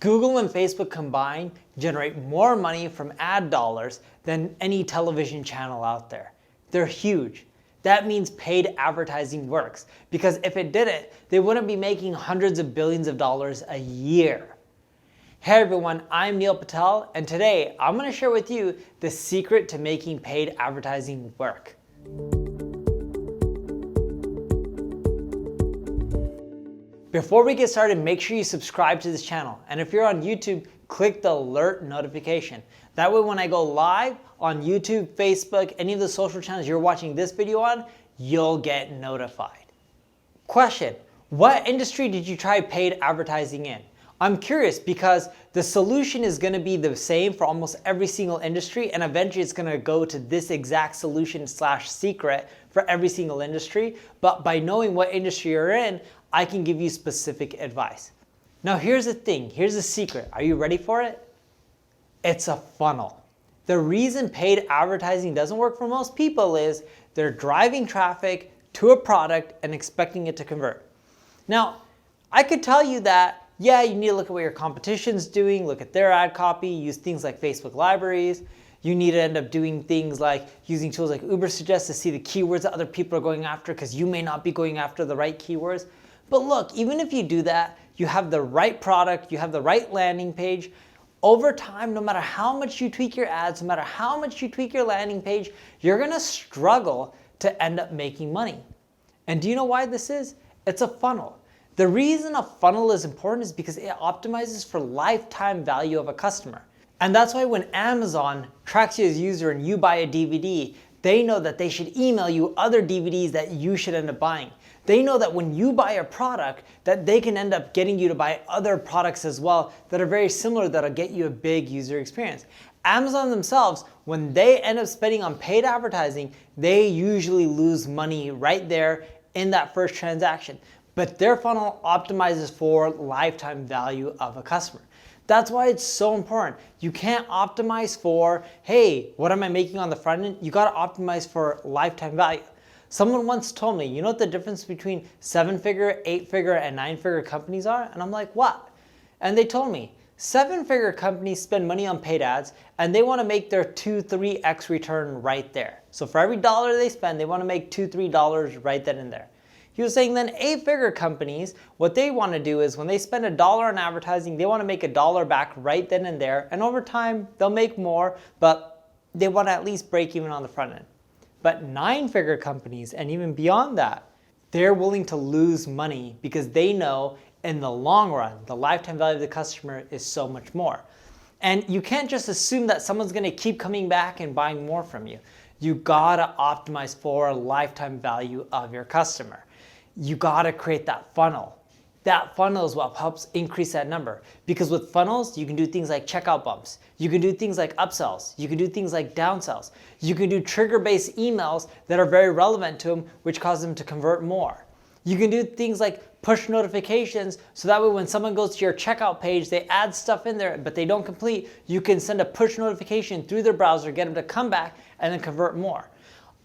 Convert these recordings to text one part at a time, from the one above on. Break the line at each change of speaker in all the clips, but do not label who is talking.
Google and Facebook combined generate more money from ad dollars than any television channel out there. They're huge. That means paid advertising works, because if it didn't, they wouldn't be making hundreds of billions of dollars a year. Hey everyone, I'm Neil Patel, and today I'm going to share with you the secret to making paid advertising work. Before we get started, make sure you subscribe to this channel. And if you're on YouTube, click the alert notification. That way when I go live on YouTube, Facebook, any of the social channels you're watching this video on, you'll get notified. Question: what industry did you try paid advertising in? I'm curious because the solution is going to be the same for almost every single industry, and eventually it's going to go to this exact solution / secret for every single industry. But by knowing what industry you're in, I can give you specific advice. Now here's the thing, here's the secret. Are you ready for it? It's a funnel. The reason paid advertising doesn't work for most people is they're driving traffic to a product and expecting it to convert. Now, I could tell you that, yeah, you need to look at what your competition's doing, look at their ad copy, use things like Facebook libraries. You need to end up doing things like using tools like Ubersuggest to see the keywords that other people are going after, because you may not be going after the right keywords. But look, even if you do that, you have the right product, you have the right landing page. Over time, no matter how much you tweak your ads, no matter how much you tweak your landing page, you're gonna struggle to end up making money. And do you know why this is? It's a funnel. The reason a funnel is important is because it optimizes for lifetime value of a customer. And that's why when Amazon tracks you as a user and you buy a DVD, they know that they should email you other DVDs that you should end up buying. They know that when you buy a product, that they can end up getting you to buy other products as well that are very similar, that'll get you a big user experience. Amazon themselves, when they end up spending on paid advertising, they usually lose money right there in that first transaction. But their funnel optimizes for lifetime value of a customer. That's why it's so important. You can't optimize for, hey, what am I making on the front end? You gotta optimize for lifetime value. Someone once told me, you know what the difference between 7-figure, 8-figure, and 9-figure companies are? And I'm like, what? And they told me, 7-figure companies spend money on paid ads and they wanna make their 2-3x return right there. So for every dollar they spend, they wanna make $2-3 right then and there. He was saying then 8-figure companies, what they want to do is when they spend $1 on advertising, they want to make $1 back right then and there. And over time, they'll make more, but they want to at least break even on the front end. But 9-figure companies, and even beyond that, they're willing to lose money because they know in the long run, the lifetime value of the customer is so much more. And you can't just assume that someone's going to keep coming back and buying more from you. You gotta optimize for lifetime value of your customer. You gotta create that funnel. That funnel is what helps increase that number. Because with funnels, you can do things like checkout bumps. You can do things like upsells. You can do things like downsells. You can do trigger-based emails that are very relevant to them, which cause them to convert more. You can do things like push notifications, so that way when someone goes to your checkout page, they add stuff in there, but they don't complete, you can send a push notification through their browser, get them to come back, and then convert more.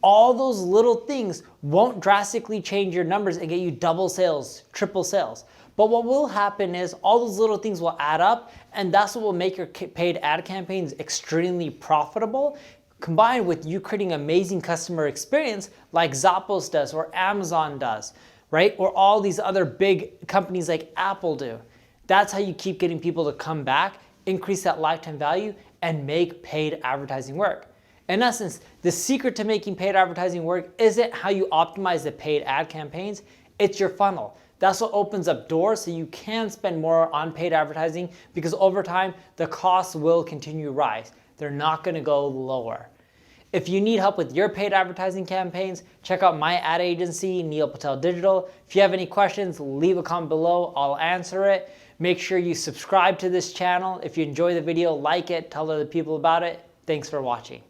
All those little things won't drastically change your numbers and get you double sales, triple sales. But what will happen is all those little things will add up, and that's what will make your paid ad campaigns extremely profitable, combined with you creating amazing customer experience like Zappos does or Amazon does, right? Or all these other big companies like Apple do. That's how you keep getting people to come back, increase that lifetime value, and make paid advertising work. In essence, the secret to making paid advertising work isn't how you optimize the paid ad campaigns, it's your funnel. That's what opens up doors so you can spend more on paid advertising, because over time, the costs will continue to rise. They're not gonna go lower. If you need help with your paid advertising campaigns, check out my ad agency, Neil Patel Digital. If you have any questions, leave a comment below, I'll answer it. Make sure you subscribe to this channel. If you enjoy the video, like it, tell other people about it. Thanks for watching.